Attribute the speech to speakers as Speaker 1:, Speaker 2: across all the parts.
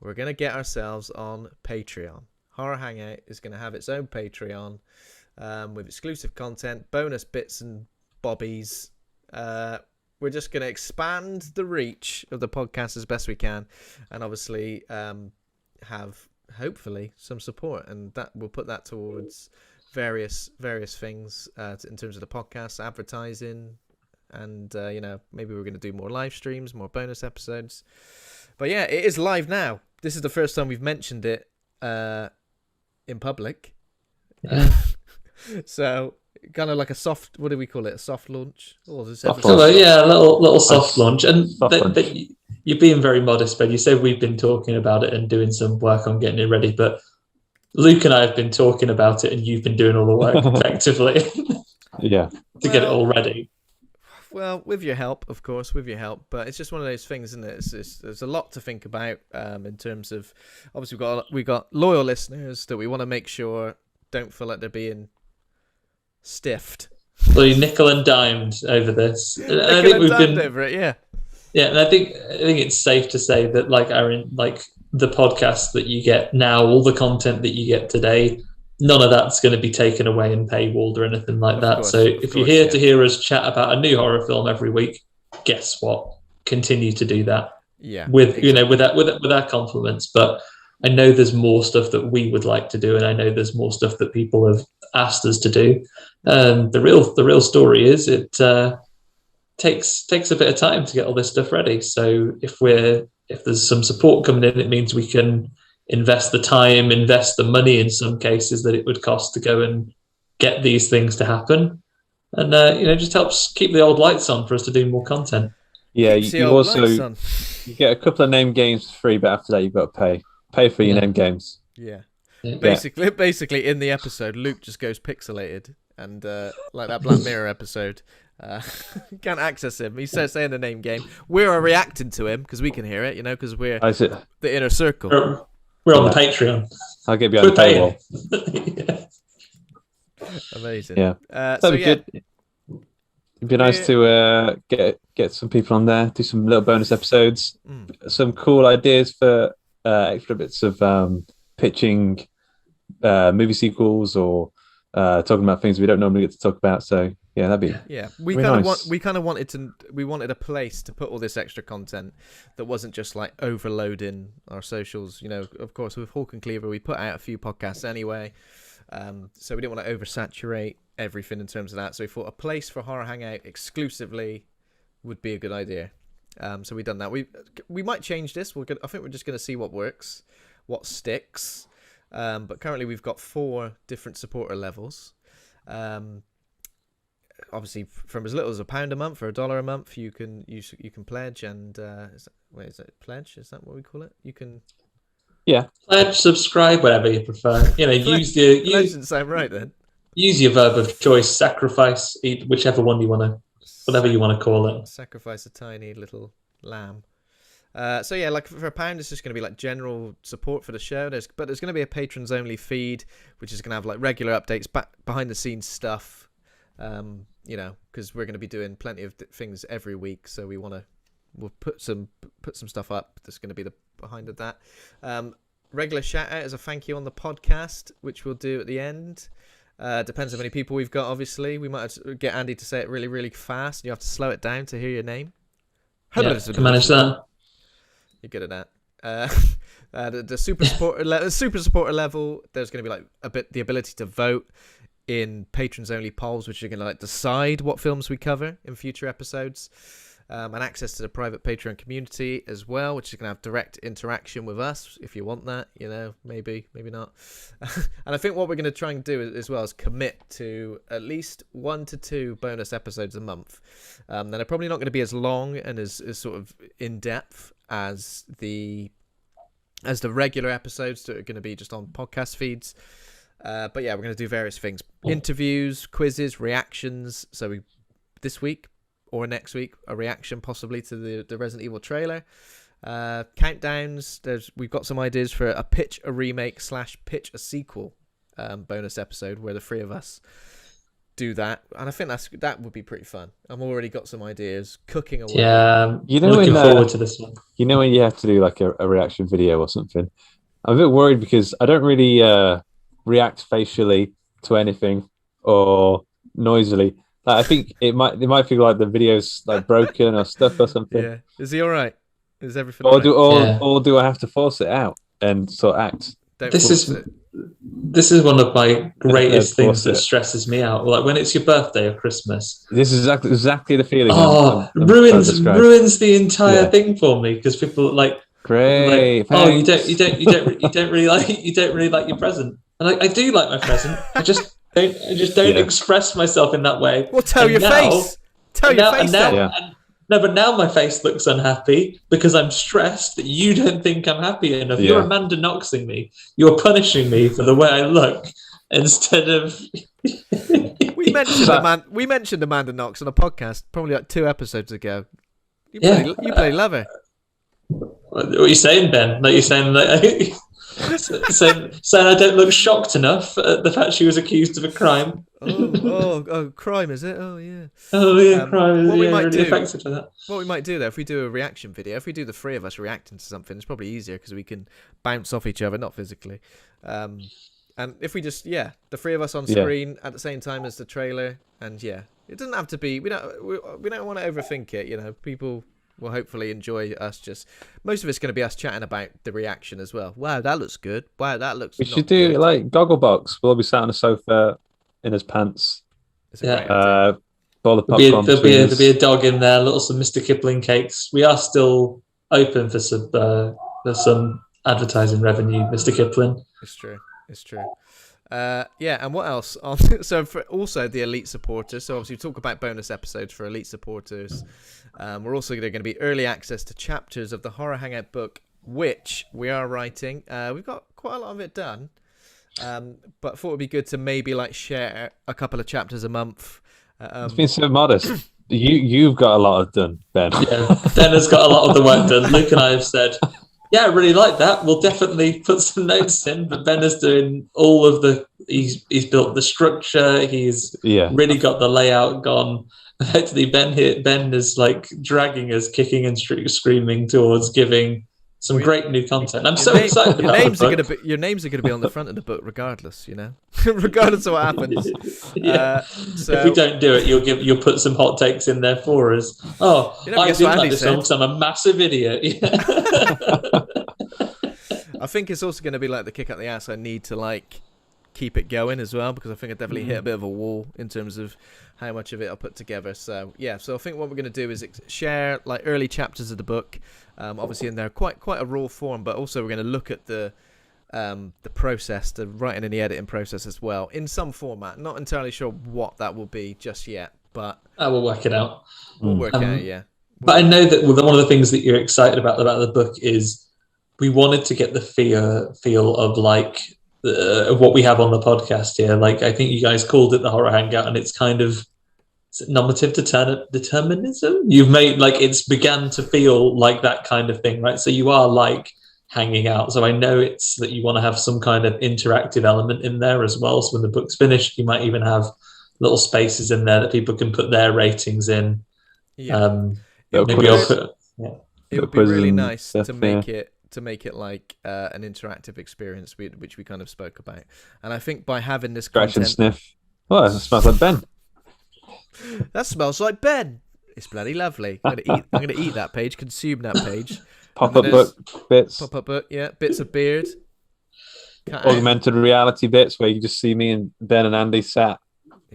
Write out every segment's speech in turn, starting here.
Speaker 1: we're going to get ourselves on Patreon. Horror Hangout is going to have its own Patreon with exclusive content, bonus bits and bobbies. We're just going to expand the reach of the podcast as best we can, and obviously have hopefully some support, and that we'll put that towards various things in terms of the podcast, advertising, and maybe we're going to do more live streams, more bonus episodes. But yeah, it is live now. This is the first time we've mentioned it in public. So kind of like a soft, what do we call it? A soft launch?
Speaker 2: A little soft launch. And
Speaker 3: launch.
Speaker 2: You're being very modest, Ben. You said we've been talking about it and doing some work on getting it ready, but Luke and I have been talking about it, and you've been doing all the work effectively.
Speaker 3: Yeah.
Speaker 2: to get it all ready.
Speaker 1: Well, with your help, of course, but it's just one of those things, isn't it? There's a lot to think about in terms of, obviously we've got loyal listeners that we want to make sure don't feel like they're being stiffed.
Speaker 2: Well, you nickel and dimed over this.
Speaker 1: I think we've been over it, yeah.
Speaker 2: Yeah, and I think it's safe to say that the podcast that you get now, all the content that you get today, none of that's going to be taken away and paywalled or anything like that. If you're here to hear us chat about a new horror film every week, guess what? Continue to do that.
Speaker 1: Yeah.
Speaker 2: With our compliments. But I know there's more stuff that we would like to do, and I know there's more stuff that people have asked us to do. The real story is it takes a bit of time to get all this stuff ready. So if there's some support coming in, it means we can invest the time, invest the money in some cases that it would cost to go and get these things to happen. And just helps keep the old lights on for us to do more content.
Speaker 3: Yeah, you also you get a couple of name games for free, but after that you've got to pay for your name games.
Speaker 1: Yeah. Basically in the episode, Luke just goes pixelated, and like that Black Mirror episode. Can't access him. He starts saying the name game. We're reacting to him because we can hear it, because we're the inner circle.
Speaker 2: We're on the Patreon.
Speaker 3: I'll get behind the paywall.
Speaker 1: Yeah. Amazing.
Speaker 3: Yeah, that'd be good. It'd be nice to get some people on there, do some little bonus episodes, some cool ideas for extra bits of pitching movie sequels or talking about things we don't normally get to talk about. So yeah, that'd be
Speaker 1: We kind of wanted a place to put all this extra content that wasn't just like overloading our socials. Of course, with Hawk and Cleaver, we put out a few podcasts anyway, so we didn't want to oversaturate everything in terms of that. So we thought a place for Horror Hangout exclusively would be a good idea. So we've done that. We might change this. I think we're just going to see what works, what sticks. But currently we've got 4 different supporter levels. Obviously, from as little as £1 a month or $1 a month, you can pledge. And is it pledge? Is that what we call it? You can.
Speaker 3: Yeah.
Speaker 2: Pledge, subscribe, whatever you prefer. Use
Speaker 1: doesn't sound right then.
Speaker 2: Use your verb of choice. Sacrifice, whichever one you want to, whatever you want to call it.
Speaker 1: Sacrifice a tiny little lamb. So yeah, like for £1, it's just going to be like general support for the show. There's going to be a patrons only feed, which is going to have like regular updates, behind the scenes stuff. Because we're going to be doing plenty of things every week, so we'll put some stuff up that's going to be the behind of that. Regular shout out as a thank you on the podcast, which we'll do at the end. Depends how many people we've got. Obviously, we might have to get Andy to say it really, really fast. You have to slow it down to hear your name.
Speaker 2: Yeah, can manage that.
Speaker 1: You're good at that. The super supporter level, there's going to be like the ability to vote in patrons only polls, which are going to decide what films we cover in future episodes, and access to the private Patreon community as well, which is going to have direct interaction with us if you want that. Maybe not. And I think what we're going to try and do as well is commit to at least 1 to 2 bonus episodes a month. They're probably not going to be as long and as sort of in depth as the regular episodes that are going to be just on podcast feeds. But yeah, we're going to do various things: interviews, quizzes, reactions. So this week or next week, a reaction possibly to the Resident Evil trailer. Countdowns. We've got some ideas for a pitch a remake / pitch a sequel bonus episode where the 3 of us do that, and I think that would be pretty fun. I've already got some ideas cooking away.
Speaker 2: Yeah,
Speaker 3: You know,
Speaker 2: looking forward to this one.
Speaker 3: You know when you have to do like a reaction video or something. I'm a bit worried because I don't really react facially to anything or noisily. Like, I think it might feel like the video's like broken or stuck or something.
Speaker 1: Yeah, is he all right? Is everything?
Speaker 3: Or
Speaker 1: right?
Speaker 3: or do I have to force it out and sort of act?
Speaker 2: This is one of my greatest things that stresses me out. Like when it's your birthday or Christmas.
Speaker 3: This is exactly the feeling.
Speaker 2: Oh, ruins the entire thing for me because people like
Speaker 3: great.
Speaker 2: Like, oh, you don't really like your present. And I do like my present. I just don't express myself in that way.
Speaker 1: Well, tell your face. Tell your face.
Speaker 2: No, but now my face looks unhappy because I'm stressed that you don't think I'm happy enough. Yeah. You're Amanda Knoxing me. You're punishing me for the way I look instead of.
Speaker 1: We mentioned Amanda Knox on a podcast probably like 2 episodes ago. You play love her.
Speaker 2: What are you saying, Ben? Like you're saying that. saying I don't look shocked enough at the fact she was accused of a crime.
Speaker 1: Oh, crime is it? Oh yeah.
Speaker 2: Oh yeah, crime is
Speaker 1: really
Speaker 2: affected by that.
Speaker 1: What we might do though, if we do a reaction video, if we do the 3 of us reacting to something, it's probably easier because we can bounce off each other, not physically. And if we just the 3 of us on screen at the same time as the trailer, and it doesn't have to be. We don't want to overthink it. You know, people will hopefully enjoy us. Just most of it's going to be us chatting about the reaction as well. Wow, that looks good. Wow, that looks.
Speaker 3: We should do like Gogglebox. We'll all be sat on a sofa in his pants.
Speaker 2: There'll
Speaker 3: be
Speaker 2: a dog in there. Some Mr. Kipling cakes. We are still open for some advertising revenue, Mr. Kipling.
Speaker 1: It's true. And what else? So for also the elite supporters. So obviously we talk about bonus episodes for elite supporters. We're also going to be early access to chapters of the Horror Hangout book, which we are writing. We've got quite a lot of it done, but thought it'd be good to maybe like share a couple of chapters a month.
Speaker 3: It's been so modest. You've got a lot of done, Ben.
Speaker 2: Yeah, Ben has got a lot of the work done. Luke and I have said, yeah, I really like that. We'll definitely put some notes in. But Ben is doing all of the. He's built the structure. He's really got the layout gone. Effectively, Ben is like dragging us, kicking and screaming towards giving some great new content. I'm so excited about the book.
Speaker 1: Your names are going to be on the front of the book, regardless. You know, regardless of what happens.
Speaker 2: So if we don't do it, you'll put some hot takes in there for us. Oh, I did like this one because I'm a massive idiot.
Speaker 1: I think it's also going to be like the kick up the ass. I need to like keep it going as well because I think I definitely hit a bit of a wall in terms of how much of it I'll put together. So I think what we're going to do is share like early chapters of the book, obviously in their quite a raw form, but also we're going to look at the process, the writing and the editing process as well in some format. Not entirely sure what that will be just yet, but
Speaker 2: I will work it out.
Speaker 1: We'll work it out, yeah.
Speaker 2: But I know that one of the things that you're excited about the book is we wanted to get the feel of like what we have on the podcast here. Like I think you guys called it the Horror Hangout, and it's kind of normative determinism. You've made like it's began to feel like that kind of thing, right? So you are like hanging out. So I know it's that you want to have some kind of interactive element in there as well. So when the book's finished, you might even have little spaces in there that people can put their ratings in.
Speaker 1: Yeah. It would be really nice to make it like an interactive experience, which we kind of spoke about. And I think by having this
Speaker 3: scratch and sniff. Oh, that smells like Ben.
Speaker 1: That smells like Ben. It's bloody lovely. I'm gonna eat that page, consume that page.
Speaker 3: Pop-up book bits.
Speaker 1: Pop-up book, yeah. Bits of beard.
Speaker 3: Augmented reality bits where you just see me and Ben and Andy sat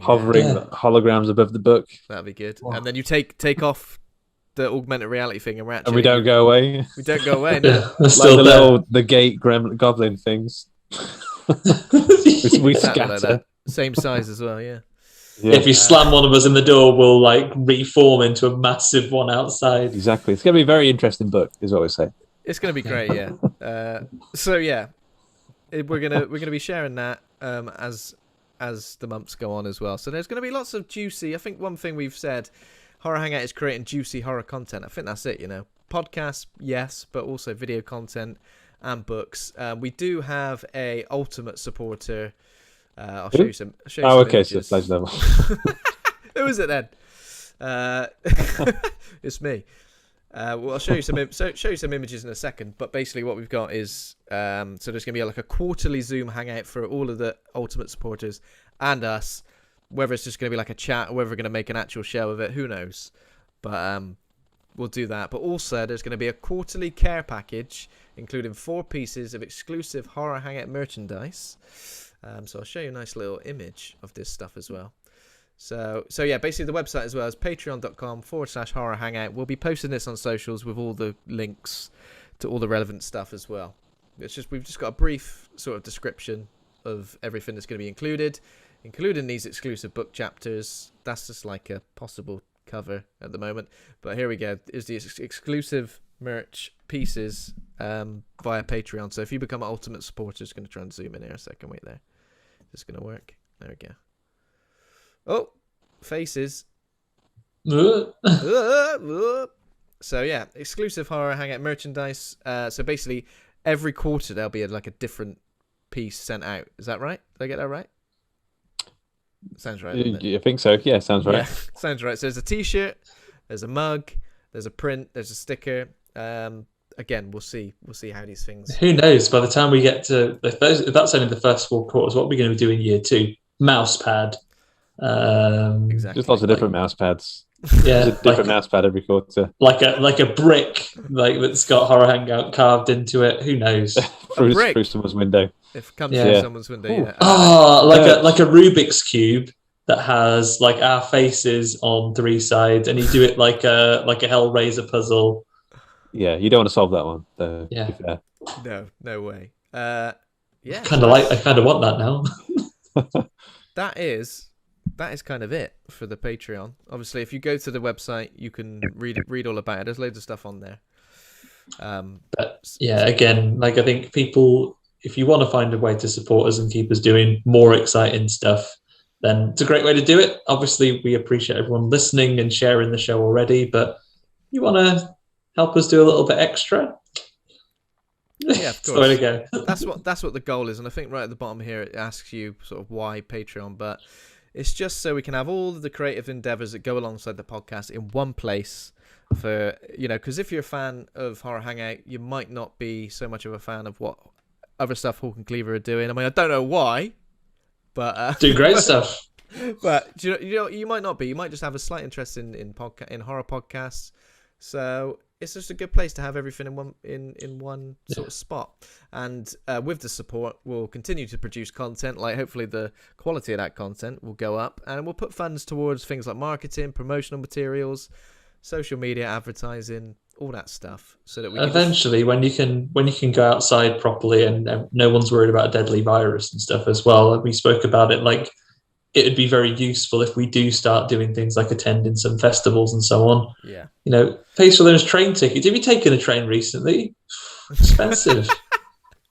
Speaker 3: hovering holograms above the book.
Speaker 1: That'd be good. Wow. And then you take off the augmented reality thing, and
Speaker 3: we don't go away.
Speaker 1: We don't go away. No,
Speaker 2: like still
Speaker 3: the gate goblin things. we scatter.
Speaker 1: Like that. Same size as well. Yeah.
Speaker 2: If you slam one of us in the door, we'll like reform into a massive one outside.
Speaker 3: Exactly. It's going to be a very interesting book, is what we say.
Speaker 1: It's going to be great. Yeah. We're gonna be sharing that as the months go on as well. So there's going to be lots of juicy. I think one thing we've said. Horror Hangout is creating juicy horror content. I think that's it, you know. Podcasts, yes, but also video content and books. We do have a ultimate supporter I'll show you some.
Speaker 3: Okay, so
Speaker 1: images.
Speaker 3: Blaze level.
Speaker 1: Who is it then? It's me. Well, I'll show you some images in a second. But basically, what we've got is so there's going to be like a quarterly Zoom hangout for all of the Ultimate supporters and us. Whether it's just going to be like a chat or whether we're going to make an actual show of it, who knows? But we'll do that. But also, there's going to be a quarterly care package, including 4 pieces of exclusive Horror Hangout merchandise. So I'll show you a nice little image of this stuff as well. So yeah, basically the website as well is patreon.com/horror hangout. We'll be posting this on socials with all the links to all the relevant stuff as well. We've just got a brief sort of description of everything that's going to be included, including these exclusive book chapters. That's just like a possible cover at the moment. But here we go. Is the exclusive merch pieces via Patreon. So if you become an Ultimate supporter, just going to try and zoom in here a second. Wait there. Is this going to work? There we go. Oh, faces. So yeah, exclusive Horror Hangout merchandise. So basically, every quarter there'll be like a different piece sent out. Is that right? Did I get that right? Sounds right.
Speaker 3: I think so. Yeah, sounds right.
Speaker 1: Yeah, sounds right. So there's a T-shirt, there's a mug, there's a print, there's a sticker. Again, we'll see how these things.
Speaker 2: Who knows? By the time we get to if that's only the first 4 quarters, what are we going to be doing year 2? Mouse pad.
Speaker 1: Exactly.
Speaker 3: Just lots of different mouse pads.
Speaker 2: Yeah,
Speaker 3: There's a different mouse pad every quarter.
Speaker 2: Like a brick, like that's got Horror Hangout carved into it. Who knows?
Speaker 3: through someone's window.
Speaker 1: If it comes through someone's window, yeah.
Speaker 2: Oh, like a Rubik's cube that has like our faces on 3 sides, and you do it like a Hellraiser puzzle.
Speaker 3: Yeah, you don't want to solve that one.
Speaker 2: Yeah.
Speaker 1: No way. Yeah.
Speaker 2: I kind of want that now.
Speaker 1: That is kind of it for the Patreon. Obviously, if you go to the website, you can read all about it. There's loads of stuff on there.
Speaker 2: But yeah, again, like I think people, if you want to find a way to support us and keep us doing more exciting stuff, then it's a great way to do it. Obviously, we appreciate everyone listening and sharing the show already, but you want to help us do a little bit extra?
Speaker 1: Yeah, of course.
Speaker 2: That's the way to go.
Speaker 1: That's what the goal is, and I think right at the bottom here it asks you sort of why Patreon, but it's just so we can have all of the creative endeavors that go alongside the podcast in one place. For because if you're a fan of Horror Hangout, you might not be so much of a fan of what other stuff Hawk and Cleaver are doing. I mean, I don't know why, but
Speaker 2: do great stuff.
Speaker 1: But you might not be. You might just have a slight interest in horror podcasts. So it's just a good place to have everything in one sort of spot. And with the support, we'll continue to produce content. Like hopefully the quality of that content will go up, and we'll put funds towards things like marketing, promotional materials, social media, advertising, all that stuff, so that we
Speaker 2: eventually, when you can go outside properly and no one's worried about a deadly virus and stuff as well. And we spoke about it, like it would be very useful if we do start doing things like attending some festivals and so on.
Speaker 1: Yeah,
Speaker 2: pays for those train tickets. Have you taken a train recently? Expensive.